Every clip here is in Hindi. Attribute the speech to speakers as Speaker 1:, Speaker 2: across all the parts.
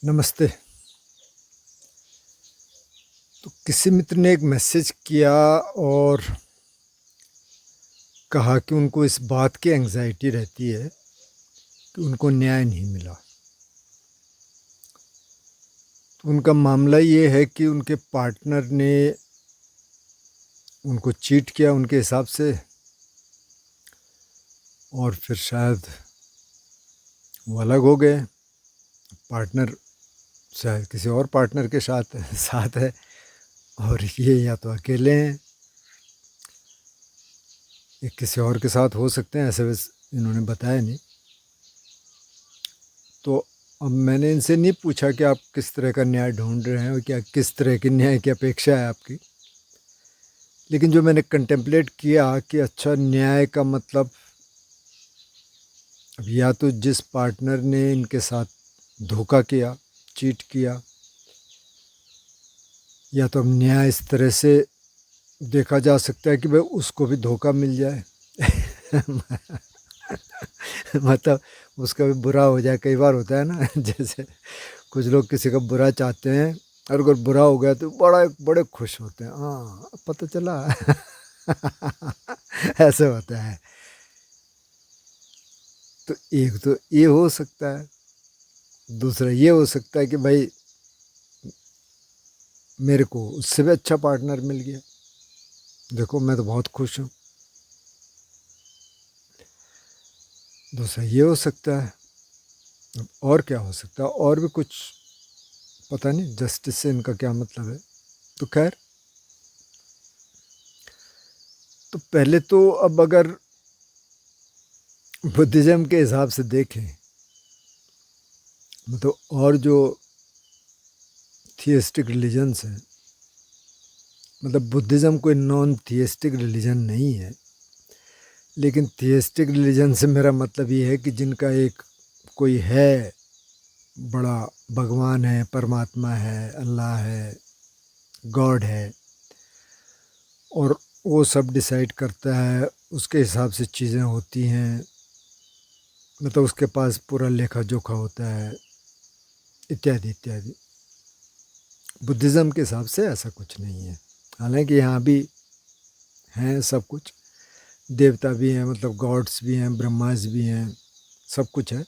Speaker 1: नमस्ते। तो किसी मित्र ने एक मैसेज किया और कहा कि उनको इस बात की एंग्जाइटी रहती है कि उनको न्याय नहीं मिला। तो उनका मामला ये है कि उनके पार्टनर ने उनको चीट किया उनके हिसाब से, और फिर शायद वो अलग हो गए। पार्टनर शायद किसी और पार्टनर के साथ है और ये या तो अकेले हैं या किसी और के साथ हो सकते हैं, ऐसे वैसे इन्होंने बताया नहीं। तो अब मैंने इनसे नहीं पूछा कि आप किस तरह का न्याय ढूंढ रहे हैं और क्या किस तरह की न्याय की अपेक्षा है आपकी, लेकिन जो मैंने कंटेम्पलेट किया कि अच्छा न्याय का मतलब अब या तो जिस पार्टनर ने इनके साथ धोखा किया, चीट किया, या तो अब न्याय इस तरह से देखा जा सकता है कि भाई उसको भी धोखा मिल जाए मतलब उसका भी बुरा हो जाए। कई बार होता है ना जैसे कुछ लोग किसी का बुरा चाहते हैं और अगर बुरा हो गया तो बड़े खुश होते हैं, हाँ पता चला ऐसे होता है। तो एक तो ये हो सकता है, दूसरा ये हो सकता है कि भाई मेरे को उससे भी अच्छा पार्टनर मिल गया, देखो मैं तो बहुत खुश हूँ। दूसरा ये हो सकता है। अब और क्या हो सकता है, और भी कुछ पता नहीं जस्टिस से इनका क्या मतलब है। तो खैर, तो पहले तो अब अगर बुद्धिज़्म के हिसाब से देखें, मतलब और जो थियस्टिक रिलीजन्स हैं, मतलब बुद्धिज़्म कोई नॉन थियस्टिक रिलीजन नहीं है, लेकिन थियस्टिक रिलीजन से मेरा मतलब ये है कि जिनका एक कोई है, बड़ा भगवान है, परमात्मा है, अल्लाह है, गॉड है, और वो सब डिसाइड करता है, उसके हिसाब से चीज़ें होती हैं, मतलब उसके पास पूरा लेखा जोखा होता है, इत्यादि इत्यादि। बुद्धिज़्म के हिसाब से ऐसा कुछ नहीं है। हालांकि यहाँ भी हैं सब कुछ, देवता भी हैं, मतलब गॉड्स भी हैं, ब्रह्मास भी हैं, सब कुछ है,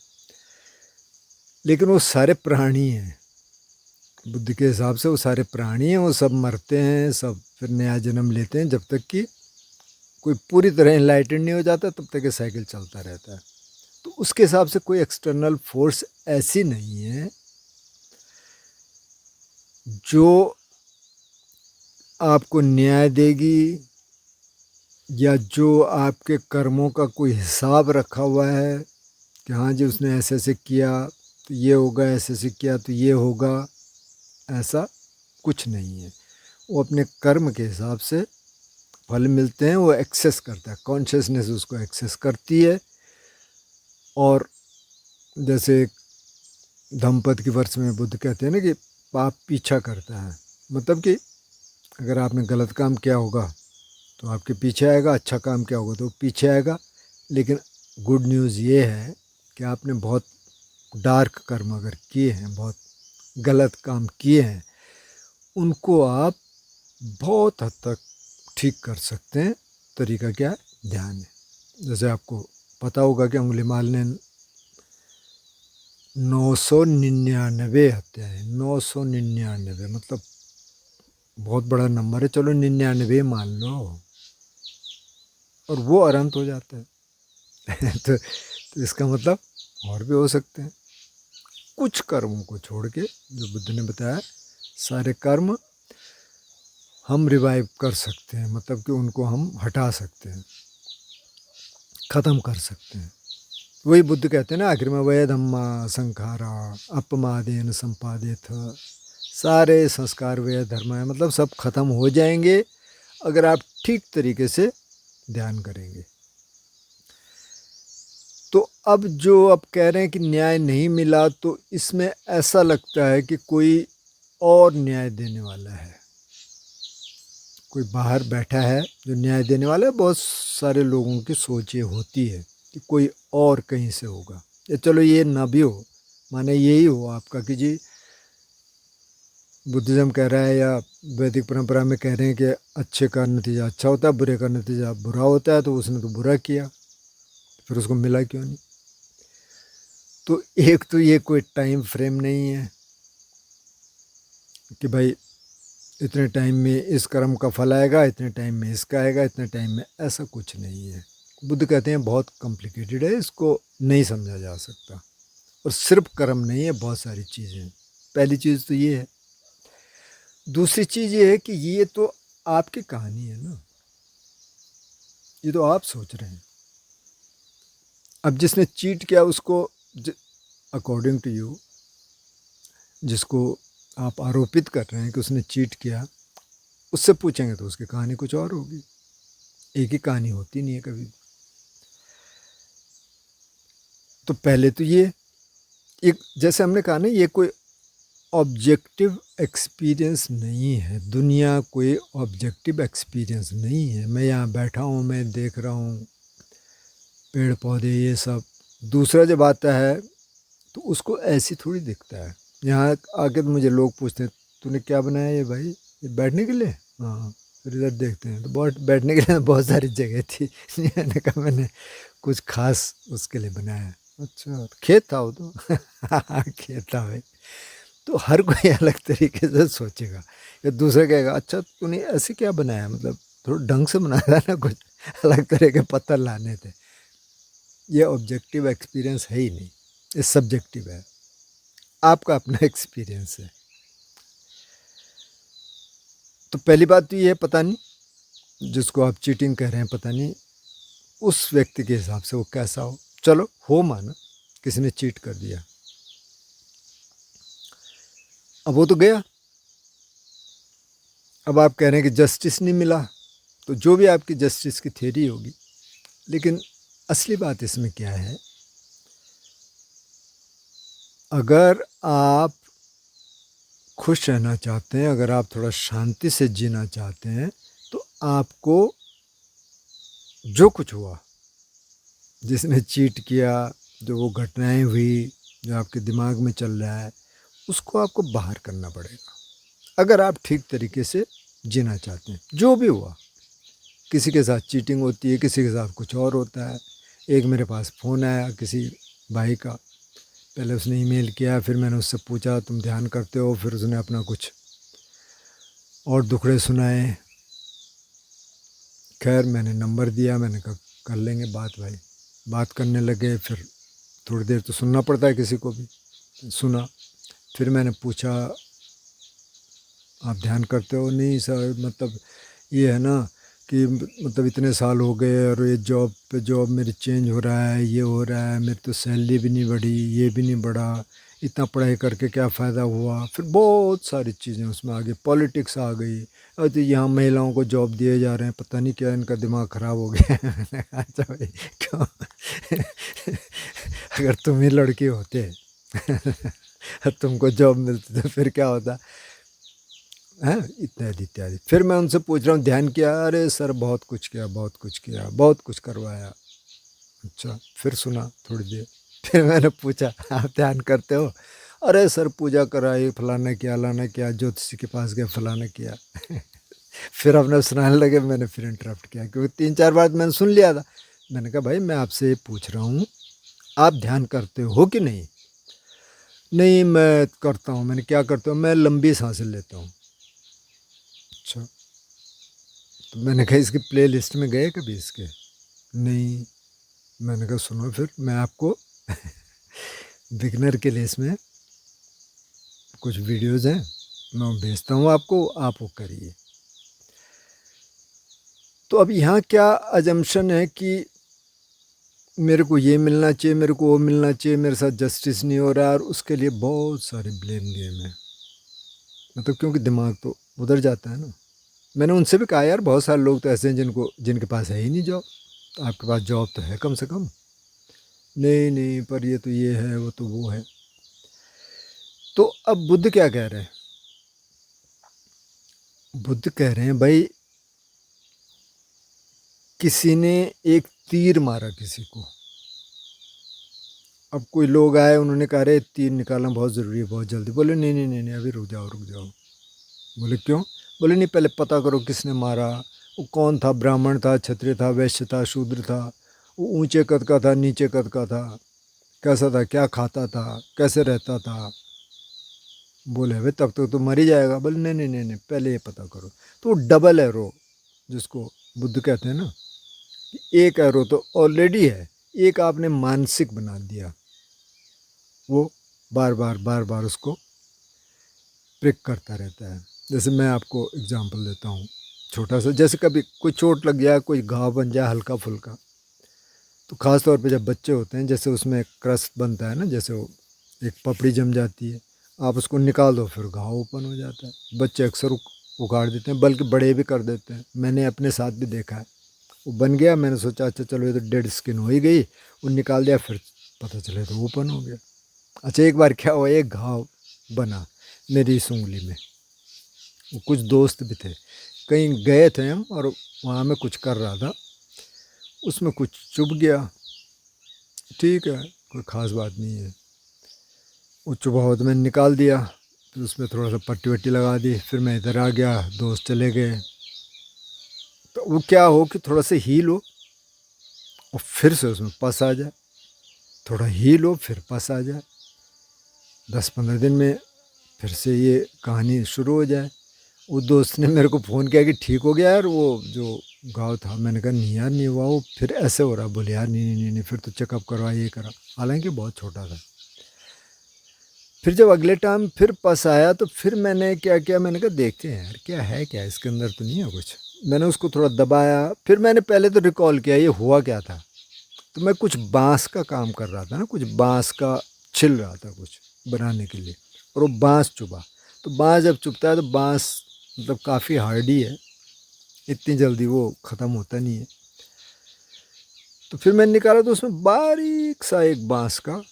Speaker 1: लेकिन वो सारे प्राणी हैं। बुद्ध के हिसाब से वो सारे प्राणी हैं, वो सब मरते हैं, सब फिर नया जन्म लेते हैं, जब तक कि कोई पूरी तरह इनलाइटेंड नहीं हो जाता तब तक ये साइकिल चलता रहता है। तो उसके हिसाब से कोई एक्सटर्नल फोर्स ऐसी नहीं है जो आपको न्याय देगी, या जो आपके कर्मों का कोई हिसाब रखा हुआ है कि हाँ जी उसने ऐसे ऐसे किया तो ये होगा, ऐसे ऐसे किया तो ये होगा, ऐसा कुछ नहीं है। वो अपने कर्म के हिसाब से फल मिलते हैं, वो एक्सेस करता है, कॉन्शियसनेस उसको एक्सेस करती है। और जैसे धम्मपद की वर्ष में बुद्ध कहते हैं ना कि पाप पीछा करता है, मतलब कि अगर आपने गलत काम किया होगा तो आपके पीछे आएगा, अच्छा काम किया होगा तो पीछे आएगा। लेकिन गुड न्यूज़ ये है कि आपने बहुत डार्क कर्म अगर किए हैं, बहुत गलत काम किए हैं, उनको आप बहुत हद तक ठीक कर सकते हैं। तरीका क्या है? ध्यान है। जैसे आपको पता होगा कि अंगुलीमाल ने 999 हत्याएं, 999 मतलब बहुत बड़ा नंबर है, चलो 99 मान लो, और वो अनंत हो जाता है तो इसका मतलब और भी हो सकते हैं। कुछ कर्मों को छोड़ के जो बुद्ध ने बताया, सारे कर्म हम रिवाइव कर सकते हैं, मतलब कि उनको हम हटा सकते हैं, ख़त्म कर सकते हैं। वही बुद्ध कहते हैं ना आखिर में, वह धम्मा संखारा अपमादेन संपादित, सारे संस्कार वे धर्म है, मतलब सब खत्म हो जाएंगे अगर आप ठीक तरीके से ध्यान करेंगे। तो अब जो आप कह रहे हैं कि न्याय नहीं मिला, तो इसमें ऐसा लगता है कि कोई और न्याय देने वाला है, कोई बाहर बैठा है जो न्याय देने वाला है। बहुत सारे लोगों की सोच ये होती है कि कोई और कहीं से होगा, या चलो ये ना भी हो, माने यही हो आपका कि जी बुद्धिज़्म कह रहा है या वैदिक परंपरा में कह रहे हैं कि अच्छे का नतीजा अच्छा होता है, बुरे का नतीजा बुरा होता है, तो उसने तो बुरा किया, फिर उसको मिला क्यों नहीं? तो एक तो ये कोई टाइम फ्रेम नहीं है कि भाई इतने टाइम में इस कर्म का फल आएगा, इतने टाइम में इसका आएगा, इतने टाइम में, ऐसा कुछ नहीं है। बुद्ध कहते हैं बहुत कॉम्प्लिकेटेड है, इसको नहीं समझा जा सकता। और सिर्फ कर्म नहीं है, बहुत सारी चीज़ें हैं। पहली चीज़ तो ये है। दूसरी चीज़ ये है कि ये तो आपकी कहानी है ना, ये तो आप सोच रहे हैं। अब जिसने चीट किया उसको, अकॉर्डिंग टू यू, जिसको आप आरोपित कर रहे हैं कि उसने चीट किया, उससे पूछेंगे तो उसकी कहानी कुछ और होगी। एक ही कहानी होती नहीं है कभी। तो पहले तो ये एक, जैसे हमने कहा ना, ये कोई ऑब्जेक्टिव एक्सपीरियंस नहीं है। दुनिया कोई ऑब्जेक्टिव एक्सपीरियंस नहीं है। मैं यहाँ बैठा हूँ, मैं देख रहा हूँ पेड़ पौधे ये सब। दूसरा जब आता है तो उसको ऐसी थोड़ी दिखता है। यहाँ आके तो मुझे लोग पूछते हैं तूने क्या बनाया ये भाई, ये बैठने के लिए? हाँ। फिर इधर देखते हैं तो बहुत बैठने के लिए बहुत सारी जगह थी। मैंने कहा मैंने कुछ खास उसके लिए बनाया। अच्छा, खेत था वो तो। हाँ, खेत था भाई। तो हर कोई अलग तरीके से सोचेगा। या दूसरा कहेगा अच्छा तूने ऐसे क्या बनाया, मतलब थोड़ा ढंग से बनाया था ना, कुछ अलग तरह के पत्थर लाने थे। ये ऑब्जेक्टिव एक्सपीरियंस है ही नहीं, ये सब्जेक्टिव है। आपका अपना एक्सपीरियंस है। तो पहली बात तो ये है, पता नहीं जिसको आप चीटिंग कह रहे हैं, पता नहीं उस व्यक्ति के हिसाब से वो कैसा हो। चलो हो माना किसी ने चीट कर दिया, अब वो तो गया। अब आप कह रहे हैं कि जस्टिस नहीं मिला, तो जो भी आपकी जस्टिस की थ्योरी होगी, लेकिन असली बात इसमें क्या है, अगर आप खुश रहना चाहते हैं, अगर आप थोड़ा शांति से जीना चाहते हैं, तो आपको जो कुछ हुआ, जिसने चीट किया, जो वो घटनाएं हुई, जो आपके दिमाग में चल रहा है, उसको आपको बाहर करना पड़ेगा। अगर आप ठीक तरीके से जीना चाहते हैं, जो भी हुआ, किसी के साथ चीटिंग होती है, किसी के साथ कुछ और होता है। एक मेरे पास फ़ोन आया किसी भाई का, पहले उसने ईमेल किया, फिर मैंने उससे पूछा तुम ध्यान करते हो, फिर उसने अपना कुछ और दुखड़े सुनाए। खैर मैंने नंबर दिया, मैंने कहा कर लेंगे बात भाई। बात करने लगे, फिर थोड़ी देर तो सुनना पड़ता है किसी को भी। सुना, फिर मैंने पूछा आप ध्यान करते हो? नहीं सर, मतलब ये है ना कि मतलब इतने साल हो गए और ये जॉब पे जॉब मेरी चेंज हो रहा है, ये हो रहा है, मेरी तो सैलरी भी नहीं बढ़ी, ये भी नहीं बढ़ा, इतना पढ़ाई करके क्या फ़ायदा हुआ। फिर बहुत सारी चीज़ें उसमें आ गई, पॉलिटिक्स आ गई। और तो यहाँ महिलाओं को जॉब दिए जा रहे हैं, पता नहीं क्या इनका दिमाग ख़राब हो गया है। मैंने कहा अच्छा भाई क्यों? अगर तुम ही लड़की होते तुमको जॉब मिलती तो फिर क्या होता है, इत्यादि इत्यादि। फिर मैं उनसे पूछ रहा हूँ ध्यान किया? अरे सर बहुत कुछ किया, बहुत कुछ किया, बहुत कुछ करवाया। अच्छा, फिर सुना थोड़ी देर, फिर मैंने पूछा आप ध्यान करते हो? अरे सर पूजा कराई, फलाना किया, लाना किया, ज्योतिषी के पास गया, फलाना किया। फिर अपने सुनाने लगे, मैंने फिर इंटरप्ट किया क्योंकि 3-4 बार मैंने सुन लिया था। मैंने कहा भाई मैं आपसे ये पूछ रहा हूँ आप ध्यान करते हो कि नहीं? नहीं मैं करता हूँ। मैंने क्या करता हूँ? मैं लंबी सांसें लेता हूँ। अच्छा, तो मैंने कहा इसकी प्ले लिस्ट में गए कभी इसके? नहीं। मैंने कहा सुनो फिर मैं आपको बिगनर के लिए इसमें कुछ वीडियोज़ हैं, मैं वो भेजता हूँ आपको, आप वो करिए। तो अब यहाँ क्या अजम्पशन है कि मेरे को ये मिलना चाहिए, मेरे को वो मिलना चाहिए, मेरे साथ जस्टिस नहीं हो रहा, और उसके लिए बहुत सारे ब्लेम गेम है। मतलब क्योंकि दिमाग तो उधर जाता है ना। मैंने उनसे भी कहा यार बहुत सारे लोग तो ऐसे हैं जिनके पास है ही नहीं जॉब, तो आपके पास जॉब तो है कम से कम। नहीं नहीं पर ये तो ये है, वो तो वो है। तो अब बुद्ध क्या कह रहे हैं? बुद्ध कह रहे हैं भाई किसी ने एक तीर मारा किसी को। अब कोई लोग आए, उन्होंने कहा अरे तीर निकालना बहुत ज़रूरी है, बहुत जल्दी। बोले नहीं नहीं नहीं नहीं, अभी रुक जाओ रुक जाओ। बोले क्यों? बोले नहीं, पहले पता करो किसने मारा, वो कौन था, ब्राह्मण था, क्षत्रिय था, वैश्य था, शूद्र था, वो ऊंचे कद का था, नीचे कद का था, कैसा था, क्या खाता था, कैसे रहता था। बोले भाई तब तो मर ही जाएगा। बोले नहीं नहीं नहीं नहीं, पहले ये पता करो। तो वो डबल एरो, जिसको बुद्ध कहते हैं ना, कि एक एरो तो ऑलरेडी है, एक आपने मानसिक बना दिया, वो बार बार बार बार उसको प्रिक करता रहता है। जैसे मैं आपको एग्जांपल देता हूँ छोटा सा, जैसे कभी कोई चोट लग जाए, कोई घाव बन जाए हल्का फुल्का, तो ख़ास तौर पे जब बच्चे होते हैं, जैसे उसमें क्रस्ट बनता है ना, जैसे वो एक पपड़ी जम जाती है, आप उसको निकाल दो फिर घाव ओपन हो जाता है। बच्चे अक्सर उखाड़ देते हैं, बल्कि बड़े भी कर देते हैं। मैंने अपने साथ भी देखा है। वो बन गया, मैंने सोचा अच्छा चलो ये तो डेड स्किन हो ही गई, वो निकाल दिया, फिर पता चले तो ओपन हो गया। अच्छा एक बार क्या हुआ, एक घाव बना मेरी इस उंगली में। वो कुछ दोस्त भी थे, कहीं गए थे हम, और वहाँ मैं कुछ कर रहा था, उसमें कुछ चुभ गया। ठीक है, कोई ख़ास बात नहीं है। वो चुभा हुआ तो मैंने निकाल दिया, फिर उसमें थोड़ा सा पट्टी वट्टी लगा दी, फिर मैं इधर आ गया, दोस्त चले गए। तो वो क्या हो कि थोड़ा सा हील हो और फिर से उसमें पस आ जाए, थोड़ा हील हो फिर पस आ जाए, 10-15 दिन में फिर से ये कहानी शुरू हो जाए। वो दोस्त ने मेरे को फ़ोन किया कि ठीक हो गया यार वो जो घाव था। मैंने कहा नहीं यार नहीं हुआ, वो फिर ऐसे हो रहा। बोले यार नहीं नहीं नहीं नहीं, फिर तो चेकअप करवा, ये करा। हालांकि बहुत छोटा था। फिर जब अगले टाइम फिर पस आया तो फिर मैंने क्या किया, मैंने कहा देखते हैं यार क्या है, क्या इसके अंदर तो नहीं है कुछ। मैंने उसको थोड़ा दबाया, फिर मैंने पहले तो रिकॉल किया ये हुआ क्या था। तो मैं कुछ बांस का काम कर रहा था ना, कुछ बांस का छिल रहा था कुछ बनाने के लिए, और वो बांस चुभा। तो बांस जब चुभता है तो बांस मतलब काफ़ी हार्डी है, इतनी जल्दी वो ख़त्म होता नहीं है। तो फिर मैंने निकाला तो उसमें बारीक सा एक बांस का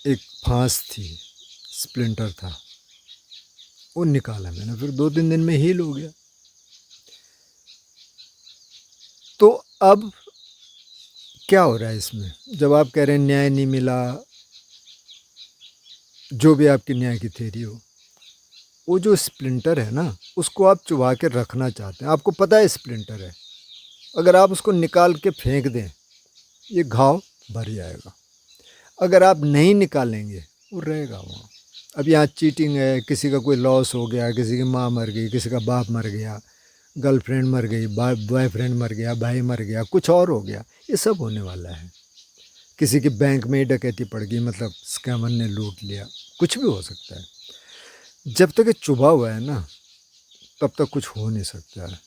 Speaker 1: एक फांस थी, स्प्लिंटर था, वो निकाला मैंने। फिर 2-3 दिन में हील हो गया। तो अब क्या हो रहा है इसमें, जब आप कह रहे हैं न्याय नहीं मिला, जो भी आपकी न्याय की थ्योरी हो, वो जो स्प्लिंटर है ना, उसको आप चुबा के रखना चाहते हैं, आपको पता है स्प्लिंटर है, अगर आप उसको निकाल के फेंक दें ये घाव भर जाएगा। अगर आप नहीं निकालेंगे वो रहेगा वहाँ। अब यहाँ चीटिंग है, किसी का कोई लॉस हो गया, किसी की माँ मर गई, किसी का बाप मर गया, गर्लफ्रेंड मर गई, बॉयफ्रेंड मर गया, भाई मर गया, कुछ और हो गया, ये सब होने वाला है। किसी की बैंक में ही डकैती पड़ गई, मतलब स्कैमर ने लूट लिया, कुछ भी हो सकता है। जब तक ये चुभा हुआ है ना, तब तक कुछ हो नहीं सकता है।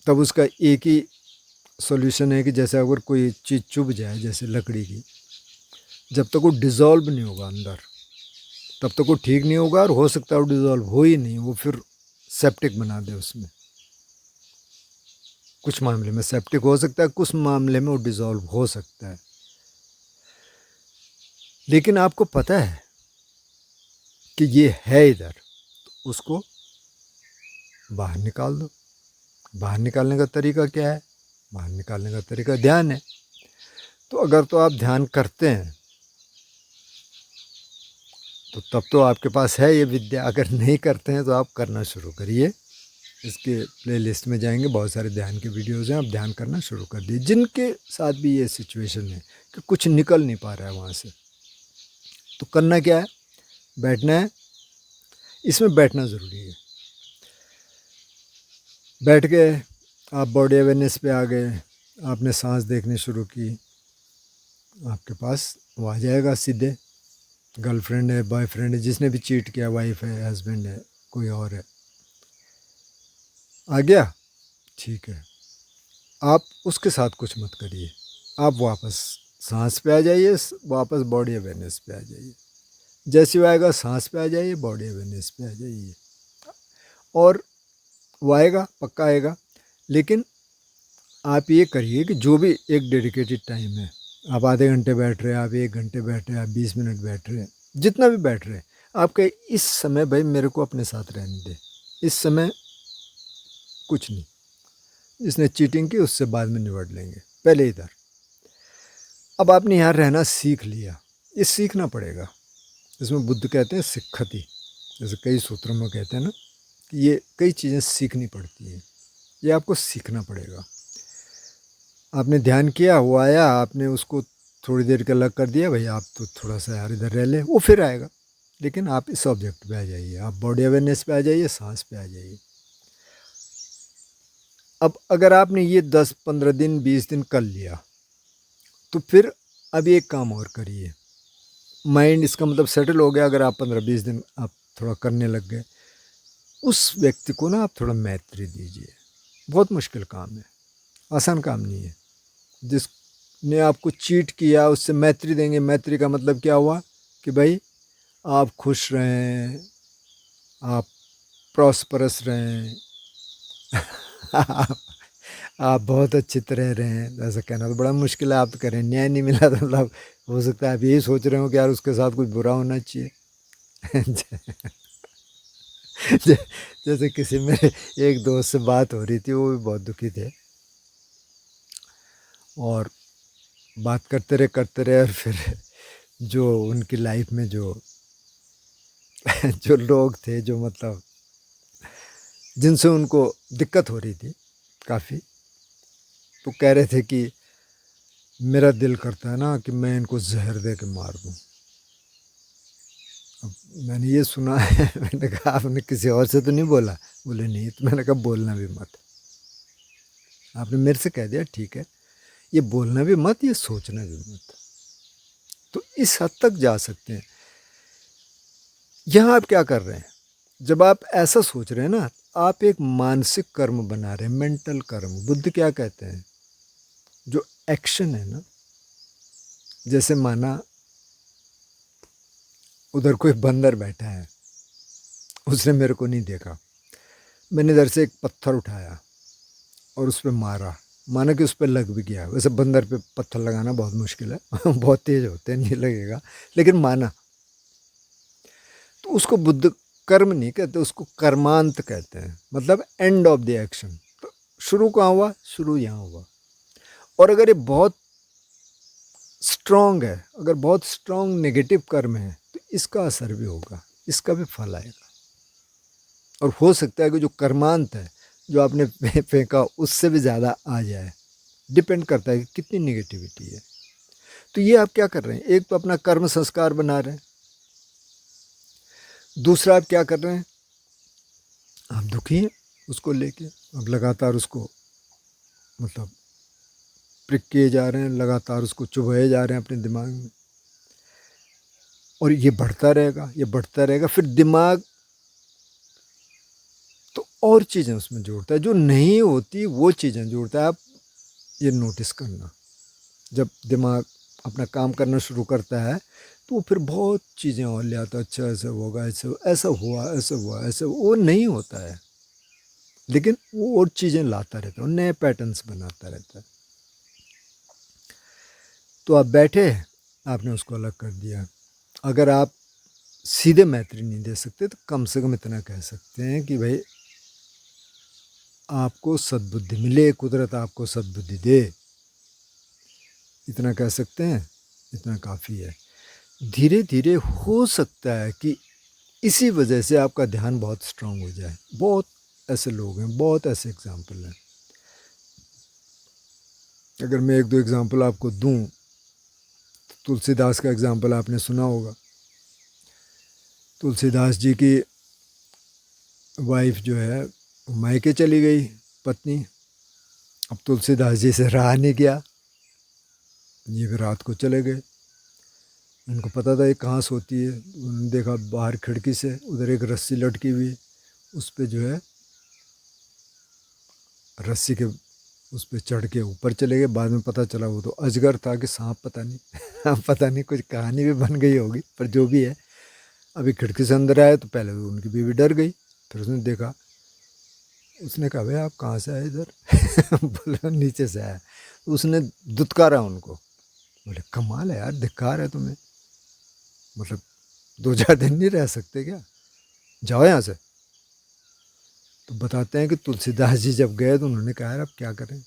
Speaker 1: तब उसका एक ही सॉल्यूशन है कि जैसे अगर कोई चीज़ चुभ जाए, जैसे लकड़ी की, जब तक वो डिज़ोल्व नहीं होगा अंदर, तब तक वो ठीक नहीं होगा। और हो सकता है वो डिज़ोल्व हो ही नहीं, वो फिर सेप्टिक बना दे उसमें। कुछ मामले में सेप्टिक हो सकता है, कुछ मामले में वो डिज़ोल्व हो सकता है। लेकिन आपको पता है कि ये है इधर, तो उसको बाहर निकाल दो। बाहर निकालने का तरीका क्या है? बाहर निकालने का तरीका ध्यान है। तो अगर तो आप ध्यान करते हैं तो तब तो आपके पास है ये विद्या। अगर नहीं करते हैं तो आप करना शुरू करिए। इसके प्लेलिस्ट में जाएंगे, बहुत सारे ध्यान के वीडियोज़ हैं, आप ध्यान करना शुरू कर दिए। जिनके साथ भी ये सिचुएशन है कि कुछ निकल नहीं पा रहा है वहाँ से, तो करना क्या है? बैठना है। इसमें बैठना ज़रूरी है। बैठ के आप बॉडी अवेयरनेस पे आ गए, आपने सांस देखनी शुरू की, आपके पास वो आ जाएगा सीधे। गर्लफ्रेंड है, बॉयफ्रेंड है, जिसने भी चीट किया, वाइफ है, हस्बैंड है, कोई और है, आ गया, ठीक है। आप उसके साथ कुछ मत करिए, आप वापस सांस पे आ जाइए, वापस बॉडी अवेयरनेस पे आ जाइए। जैसे वो आएगा सांस पे आ जाइए, बॉडी अवेयरनेस पे आ जाइए। और वो आएगा, पक्का आएगा। लेकिन आप ये करिए कि जो भी एक डेडिकेटेड टाइम है, आप आधे घंटे बैठ रहे हैं, आप 1 घंटे बैठ रहे हैं, आप 20 मिनट बैठ रहे हैं, जितना भी बैठ रहे हैं, आप कहे इस समय भाई मेरे को अपने साथ रहने दे, इस समय कुछ नहीं, जिसने चीटिंग की उससे बाद में निपट लेंगे, पहले इधर। अब आपने यहाँ रहना सीख लिया, ये सीखना पड़ेगा। इसमें बुद्ध कहते हैं सिक्खति, जैसे कई सूत्रों में कहते हैं ना कि ये कई चीज़ें सीखनी पड़ती हैं, ये आपको सीखना पड़ेगा। आपने ध्यान किया, वो आया, आपने उसको थोड़ी देर के अलग कर दिया, भाई आप तो थोड़ा सा यार इधर रह लें, वो फिर आएगा। लेकिन आप इस ऑब्जेक्ट पे आ जाइए, आप बॉडी अवेयरनेस पे आ जाइए, सांस पे आ जाइए। अब अगर आपने ये 10-15 दिन 20 दिन कर लिया, तो फिर अब एक काम और करिए। माइंड इसका मतलब सेटल हो गया। अगर आप 15-20 दिन आप थोड़ा करने लग गए, उस व्यक्ति को ना आप थोड़ा मैत्री दीजिए। बहुत मुश्किल काम है, आसान काम नहीं है। जिसने आपको चीट किया उससे मैत्री देंगे। मैत्री का मतलब क्या हुआ कि भाई आप खुश रहें, आप प्रॉस्परस रहें, आप आप बहुत अच्छी तरह रहें। ऐसा कहना तो बड़ा मुश्किल है, आप तो करें न्याय नहीं मिला तो मतलब हो सकता है आप यही सोच रहे हो कि यार उसके साथ कुछ बुरा होना चाहिए। जैसे किसी मेरे एक दोस्त से बात हो रही थी, वो भी बहुत दुखी थे, और बात करते रहे और फिर जो उनकी लाइफ में जो जो लोग थे, जो मतलब जिनसे उनको दिक्कत हो रही थी काफ़ी, तो कह रहे थे कि मेरा दिल करता है ना कि मैं इनको जहर दे के मार दूँ। अब मैंने ये सुना है, मैंने कहा आपने किसी और से तो नहीं बोला? बोले नहीं। तो मैंने कहा बोलना भी मत। आपने मेरे से कह दिया ठीक है, ये बोलना भी मत, ये सोचना भी मत। तो इस हद तक जा सकते हैं। यहाँ आप क्या कर रहे हैं? जब आप ऐसा सोच रहे हैं ना, आप एक मानसिक कर्म बना रहे हैं, मेंटल कर्म। बुद्ध क्या कहते हैं? जो एक्शन है ना, जैसे माना उधर कोई बंदर बैठा है, उसने मेरे को नहीं देखा, मैंने इधर से एक पत्थर उठाया और उस पर मारा, माना कि उस पर लग भी गया। वैसे बंदर पे पत्थर लगाना बहुत मुश्किल है, बहुत तेज होते हैं, नहीं लगेगा, लेकिन माना, तो उसको बुद्ध कर्म नहीं कहते, उसको कर्मांत कहते हैं। मतलब एंड ऑफ द एक्शन। तो शुरू कहाँ हुआ? शुरू यहाँ हुआ। और अगर ये बहुत स्ट्रांग है, अगर बहुत स्ट्रांग नेगेटिव कर्म है, तो इसका असर भी होगा, इसका भी फल आएगा। और हो सकता है कि जो कर्मांत है, जो आपने फेंका, उससे भी ज़्यादा आ जाए। डिपेंड करता है कि कितनी निगेटिविटी है। तो ये आप क्या कर रहे हैं? एक तो अपना कर्म संस्कार बना रहे हैं, दूसरा आप क्या कर रहे हैं? आप दुखी हैं उसको लेके, अब लगातार उसको मतलब प्रिक किए जा रहे हैं, लगातार उसको चुभाए जा रहे हैं अपने दिमाग में, और ये बढ़ता रहेगा, ये बढ़ता रहेगा। फिर दिमाग तो और चीज़ें उसमें जोड़ता है, जो नहीं होती वो चीज़ें जोड़ता है। आप ये नोटिस करना, जब दिमाग अपना काम करना शुरू करता है, तो वो फिर बहुत चीज़ें और ले आता है। अच्छा ऐसा होगा, ऐसा हुआ, ऐसा हुआ, ऐसा वो नहीं होता है, लेकिन वो और चीज़ें लाता रहता है, नए पैटर्न्स बनाता रहता है। तो आप बैठे, आपने उसको अलग कर दिया। अगर आप सीधे मैत्री नहीं दे सकते, तो कम से कम इतना कह सकते हैं कि भाई आपको सद्बुद्धि मिले, कुदरत आपको सद्बुद्धि दे, इतना कह सकते हैं। इतना काफ़ी है। धीरे धीरे हो सकता है कि इसी वजह से आपका ध्यान बहुत स्ट्रांग हो जाए। बहुत ऐसे लोग हैं, बहुत ऐसे एग्जाम्पल हैं। अगर मैं एक दो एग्जाम्पल आपको दूं, तो तुलसीदास का एग्जाम्पल आपने सुना होगा। तुलसीदास जी की वाइफ जो है मायके चली गई, पत्नी। अब तुलसीदास जी से रहा नहीं गया, ये भी रात को चले गए। उनको पता था ये कहाँ सोती है। उन्होंने देखा बाहर खिड़की से, उधर एक रस्सी लटकी हुई, उस पर जो है रस्सी के उस पर चढ़ के ऊपर चले गए। बाद में पता चला वो तो अजगर था कि सांप, पता नहीं पता नहीं, कुछ कहानी भी बन गई होगी, पर जो भी है। अभी खिड़की से अंदर आए तो पहले उनकी बीवी डर गई, फिर उसने देखा, उसने कहा भाई आप कहाँ से आए इधर? बोले नीचे से आया। तो उसने दुत्कारा उनको। बोले कमाल है यार, धिक्कार है तुम्हें, मतलब 2-4 दिन नहीं रह सकते क्या? जाओ यहाँ से। तो बताते हैं कि तुलसीदास जी जब गए तो उन्होंने कहा यार अब क्या करें।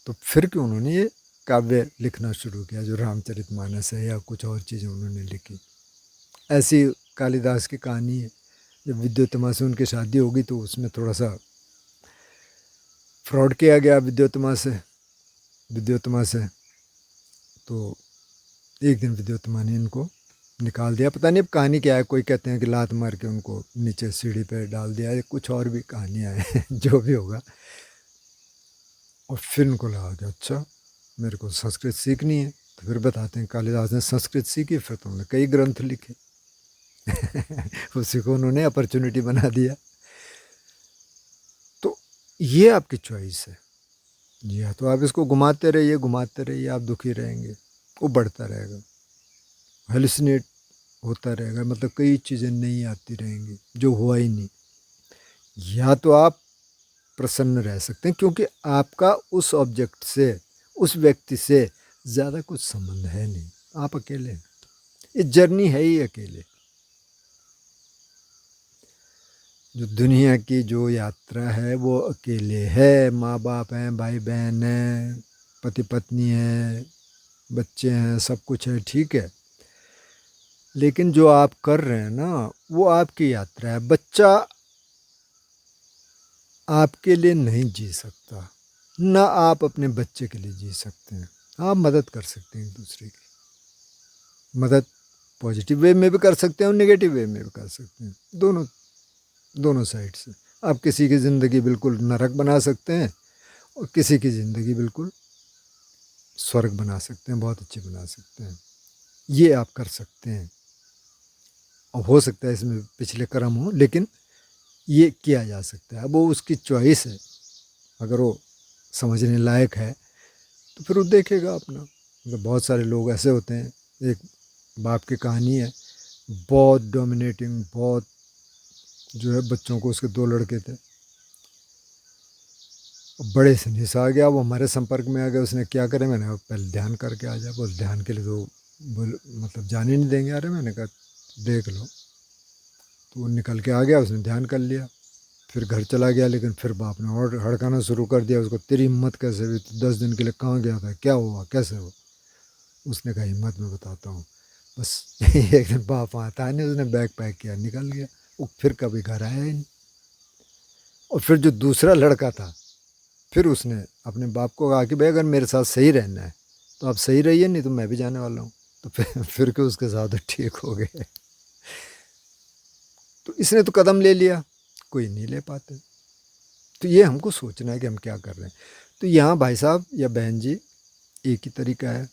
Speaker 1: तो फिर क्यों उन्होंने ये काव्य लिखना शुरू किया, जो रामचरितमानस है, या कुछ और चीज़ें उन्होंने लिखी। ऐसी कालिदास की कहानी है जब विद्योत्तमा से उनकी शादी होगी तो उसमें थोड़ा सा फ्रॉड किया गया विद्योत्तमा से। तो एक दिन विद्योत्तमा ने इनको निकाल दिया। पता नहीं अब कहानी क्या है, कोई कहते हैं कि लात मार के उनको नीचे सीढ़ी पे डाल दिया, कुछ और भी कहानियाँ हैं जो भी होगा। और फिर उनको लगा कि अच्छा मेरे को संस्कृत सीखनी है। तो फिर बताते हैं कालिदास ने संस्कृत सीखी, फिर तो उन्होंने कई ग्रंथ लिखे उसी को उन्होंने अपॉर्चुनिटी बना दिया। तो ये आपकी चॉइस है, या तो आप इसको घुमाते रहिए, आप दुखी रहेंगे, वो बढ़ता रहेगा, हेलुसिनेट होता रहेगा, मतलब कई चीज़ें नई आती रहेंगी जो हुआ ही नहीं। या तो आप प्रसन्न रह सकते हैं क्योंकि आपका उस ऑब्जेक्ट से, उस व्यक्ति से ज़्यादा कुछ संबंध है नहीं, आप अकेले हैं, ये जर्नी है ही अकेले। जो दुनिया की जो यात्रा है वो अकेले है। माँ बाप हैं, भाई बहन हैं, पति पत्नी हैं, बच्चे हैं, सब कुछ है, ठीक है। लेकिन जो आप कर रहे हैं ना वो आपकी यात्रा है। बच्चा आपके लिए नहीं जी सकता, ना आप अपने बच्चे के लिए जी सकते हैं। आप मदद कर सकते हैं एक दूसरे की मदद, पॉजिटिव वे में भी कर सकते हैं और नेगेटिव वे में भी कर सकते हैं, दोनों साइड से। आप किसी की ज़िंदगी बिल्कुल नरक बना सकते हैं और किसी की ज़िंदगी बिल्कुल स्वर्ग बना सकते हैं, बहुत अच्छी बना सकते हैं। ये आप कर सकते हैं। और हो सकता है इसमें पिछले कर्म हो, लेकिन ये किया जा सकता है। अब वो उसकी चॉइस है, अगर वो समझने लायक है तो फिर वो देखेगा अपना। मतलब बहुत सारे लोग ऐसे होते हैं, एक बाप की कहानी है, बहुत डोमिनेटिंग, बहुत जो है, बच्चों को उसके 2 लड़के थे, बड़े से निशा आ गया, वो हमारे संपर्क में आ गया। उसने क्या करे, मैंने कहा पहले ध्यान करके आ जा। बोल ध्यान के लिए तो बोल मतलब जाने नहीं देंगे। अरे मैंने कहा देख लो। तो वो निकल के आ गया, उसने ध्यान कर लिया, फिर घर चला गया। लेकिन फिर बाप ने और हड़काना शुरू कर दिया उसको, तेरी हिम्मत कैसे हुई, तो 10 दिन के लिए कहाँ गया था, क्या हुआ, कैसे हुआ। उसने कहा हिम्मत में बताता हूँ। बस एक दिन बाप आता है नहीं, उसने बैग पैक किया, निकल गया। वो फिर कभी घर आया ही नहीं। और फिर जो दूसरा लड़का था, फिर उसने अपने बाप को कहा कि भाई अगर मेरे साथ सही रहना है तो आप सही रहिए, नहीं तो मैं भी जाने वाला हूँ। तो फिर के उसके साथ ठीक हो गए। तो इसने तो कदम ले लिया, कोई नहीं ले पाते। तो ये हमको सोचना है कि हम क्या कर रहे हैं। तो यहाँ भाई साहब या बहन जी, एक ही तरीका है।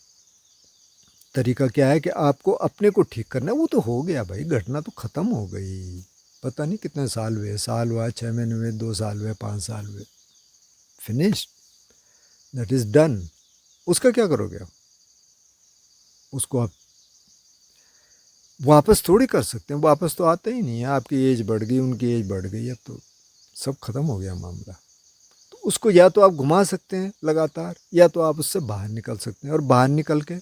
Speaker 1: तरीका क्या है कि आपको अपने को ठीक करना है। वो तो हो गया भाई, घटना तो ख़त्म हो गई। पता नहीं कितने साल हुए, साल हुआ, 6 महीने हुए, 2 साल हुए, 5 साल हुए, फिनिश्ड, दैट इज़ डन। उसका क्या करोगे आप? उसको आप वापस थोड़ी कर सकते हैं, वापस तो आता ही नहीं है। आपकी एज बढ़ गई, उनकी एज बढ़ गई, अब तो सब खत्म हो गया मामला। तो उसको या तो आप घुमा सकते हैं लगातार, या तो आप उससे बाहर निकल सकते हैं। और बाहर निकल के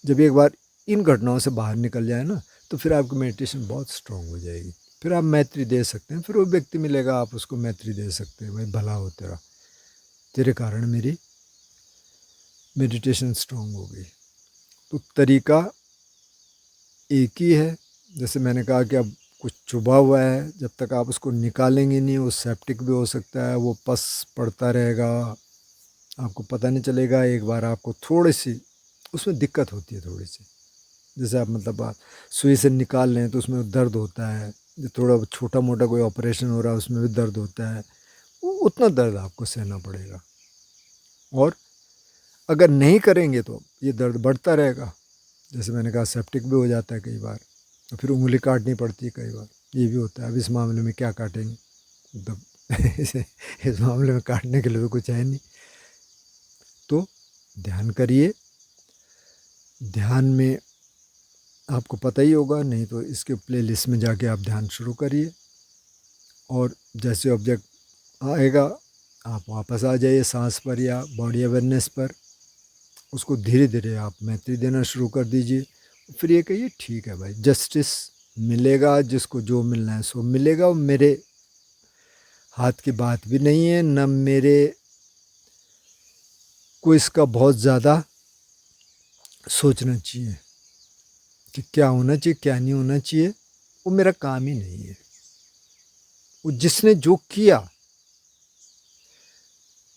Speaker 1: जब एक बार इन घटनाओं से बाहर निकल जाए ना, तो फिर आपकी मेडिटेशन बहुत स्ट्रांग हो जाएगी। फिर आप मैत्री दे सकते हैं, फिर वो व्यक्ति मिलेगा, आप उसको मैत्री दे सकते हैं, भाई भला हो तेरा, तेरे कारण मेरी मेडिटेशन स्ट्रांग हो गई। तो तरीका एक ही है। जैसे मैंने कहा कि अब कुछ चुभा हुआ है, जब तक आप उसको निकालेंगे नहीं, वो सेप्टिक भी हो सकता है, वो पस पड़ता रहेगा, आपको पता नहीं चलेगा। एक बार आपको थोड़ी सी उसमें दिक्कत होती है, थोड़ी सी, जैसे आप मतलब आप सुई से निकाल लें तो उसमें दर्द होता है, जो थोड़ा छोटा मोटा कोई ऑपरेशन हो रहा है उसमें भी दर्द होता है, वो उतना दर्द आपको सहना पड़ेगा। और अगर नहीं करेंगे तो ये दर्द बढ़ता रहेगा। जैसे मैंने कहा सेप्टिक भी हो जाता है कई बार, तो फिर उंगली काटनी पड़ती है कई बार, ये भी होता है। अब इस मामले में क्या काटेंगे, मतलब इस मामले में काटने के लिए तो कुछ है नहीं। तो ध्यान करिए। ध्यान में आपको पता ही होगा, नहीं तो इसके प्लेलिस्ट में जाके आप ध्यान शुरू करिए, और जैसे ऑब्जेक्ट आएगा आप वापस आ जाइए सांस पर या बॉडी अवेयरनेस पर। उसको धीरे धीरे आप मैत्री देना शुरू कर दीजिए। फिर ये कहिए ठीक है भाई, जस्टिस मिलेगा, जिसको जो मिलना है सो मिलेगा। और मेरे हाथ की बात भी नहीं है, न मेरे को इसका बहुत ज़्यादा सोचना चाहिए कि क्या होना चाहिए क्या नहीं होना चाहिए। वो मेरा काम ही नहीं है। वो जिसने जो किया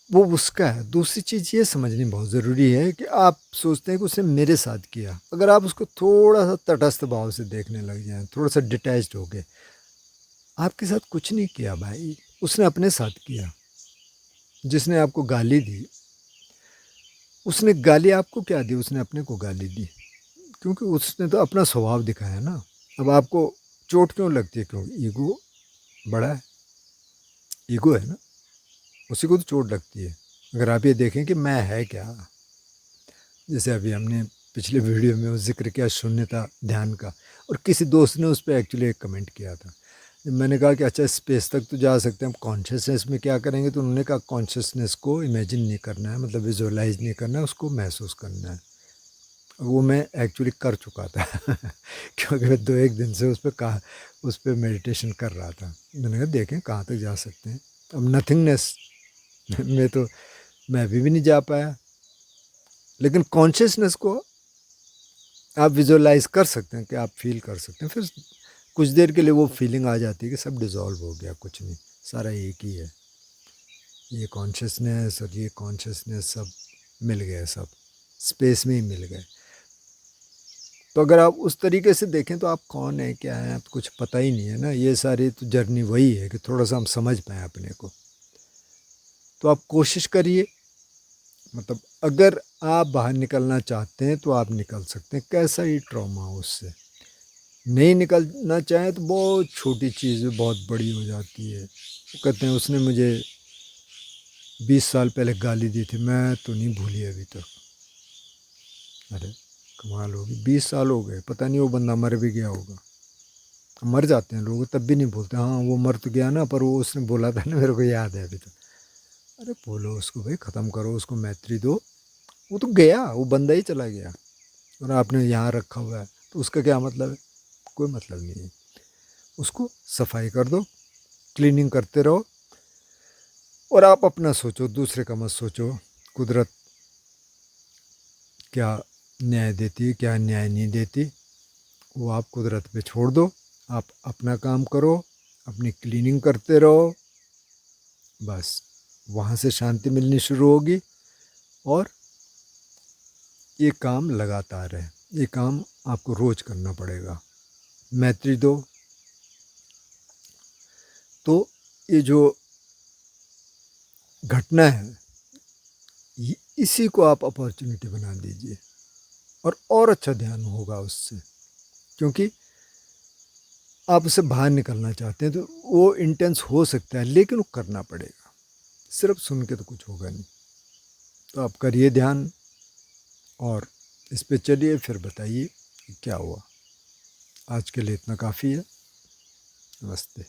Speaker 1: वो उसका है। दूसरी चीज़ ये समझनी बहुत ज़रूरी है कि आप सोचते हैं कि उसने मेरे साथ किया, अगर आप उसको थोड़ा सा तटस्थ भाव से देखने लग जाएं, थोड़ा सा डिटैच्ड हो गए, आपके साथ कुछ नहीं किया भाई, उसने अपने साथ किया। जिसने आपको गाली दी, उसने गाली आपको क्या दी, उसने अपने को गाली दी, क्योंकि उसने तो अपना स्वभाव दिखाया ना। अब आपको चोट क्यों लगती है? क्यों? ईगो बड़ा है, ईगो है ना, उसी को तो चोट लगती है। अगर आप ये देखें कि मैं है क्या, जैसे अभी हमने पिछले वीडियो में वो जिक्र किया शून्यता ध्यान का, और किसी दोस्त ने उस पर एक्चुअली एक कमेंट किया था। जब मैंने कहा कि अच्छा स्पेस तक तो जा सकते हैं, हम कॉन्शियसनेस में क्या करेंगे, तो उन्होंने कहा कॉन्शियसनेस को इमेजिन नहीं करना है, मतलब विजुअलाइज नहीं करना है, उसको महसूस करना है। वो मैं एक्चुअली कर चुका था क्योंकि मैं 2-1 दिन से उस पर मेडिटेशन कर रहा था। मैंने कहा देखें कहाँ तक जा सकते हैं। अब नथिंगनेस में तो मैं अभी भी नहीं जा पाया, लेकिन कॉन्शियसनेस को आप विजुअलाइज कर सकते हैं, कि आप फील कर सकते हैं। फिर कुछ देर के लिए वो फीलिंग आ जाती है कि सब डिज़ोल्व हो गया, कुछ नहीं, सारा एक ही है। ये कॉन्शियसनेस और ये कॉन्शियसनेस सब मिल गए, सब स्पेस में ही मिल गए। तो अगर आप उस तरीके से देखें तो आप कौन है, क्या है, आप कुछ पता ही नहीं है ना। ये सारी तो जर्नी वही है कि थोड़ा सा हम समझ पाएँ अपने को। तो आप कोशिश करिए, मतलब अगर आप बाहर निकलना चाहते हैं तो आप निकल सकते हैं, कैसा ही ट्रॉमा हो उससे। नहीं निकलना चाहें तो बहुत छोटी चीज़ बहुत बड़ी हो जाती है। वो कहते हैं उसने मुझे 20 साल पहले गाली दी थी, मैं तो नहीं भूली अभी तक। अरे कमाल होगी, 20 साल हो गए, पता नहीं वो बंदा मर भी गया होगा। मर जाते हैं लोग तब भी नहीं भूलते, हाँ वो मर तो गया ना, पर वो उसने बोला था ना, मेरे को याद है अभी तक। अरे बोलो उसको भाई, ख़त्म करो उसको, मैत्री दो। वो तो गया, वो बंदा ही चला गया, और आपने यहाँ रखा हुआ है तो उसका क्या मतलब है? कोई मतलब नहीं है। उसको सफाई कर दो, क्लीनिंग करते रहो, और आप अपना सोचो, दूसरे का मत सोचो। कुदरत क्या न्याय देती है, क्या न्याय नहीं देती, वो आप कुदरत पे छोड़ दो। आप अपना काम करो, अपनी क्लीनिंग करते रहो, बस वहाँ से शांति मिलनी शुरू होगी। और ये काम लगातार है, ये काम आपको रोज़ करना पड़ेगा। मैत्री दो। तो ये जो घटना है, इसी को आप अपॉर्चुनिटी बना दीजिए, और अच्छा ध्यान होगा उससे, क्योंकि आप उससे बाहर निकलना चाहते हैं तो वो इंटेंस हो सकता है, लेकिन वो करना पड़ेगा। सिर्फ सुन के तो कुछ होगा नहीं। तो आप करिए ध्यान, और इस पे चलिए, फिर बताइए कि क्या हुआ। आज के लिए इतना काफ़ी है। नमस्ते।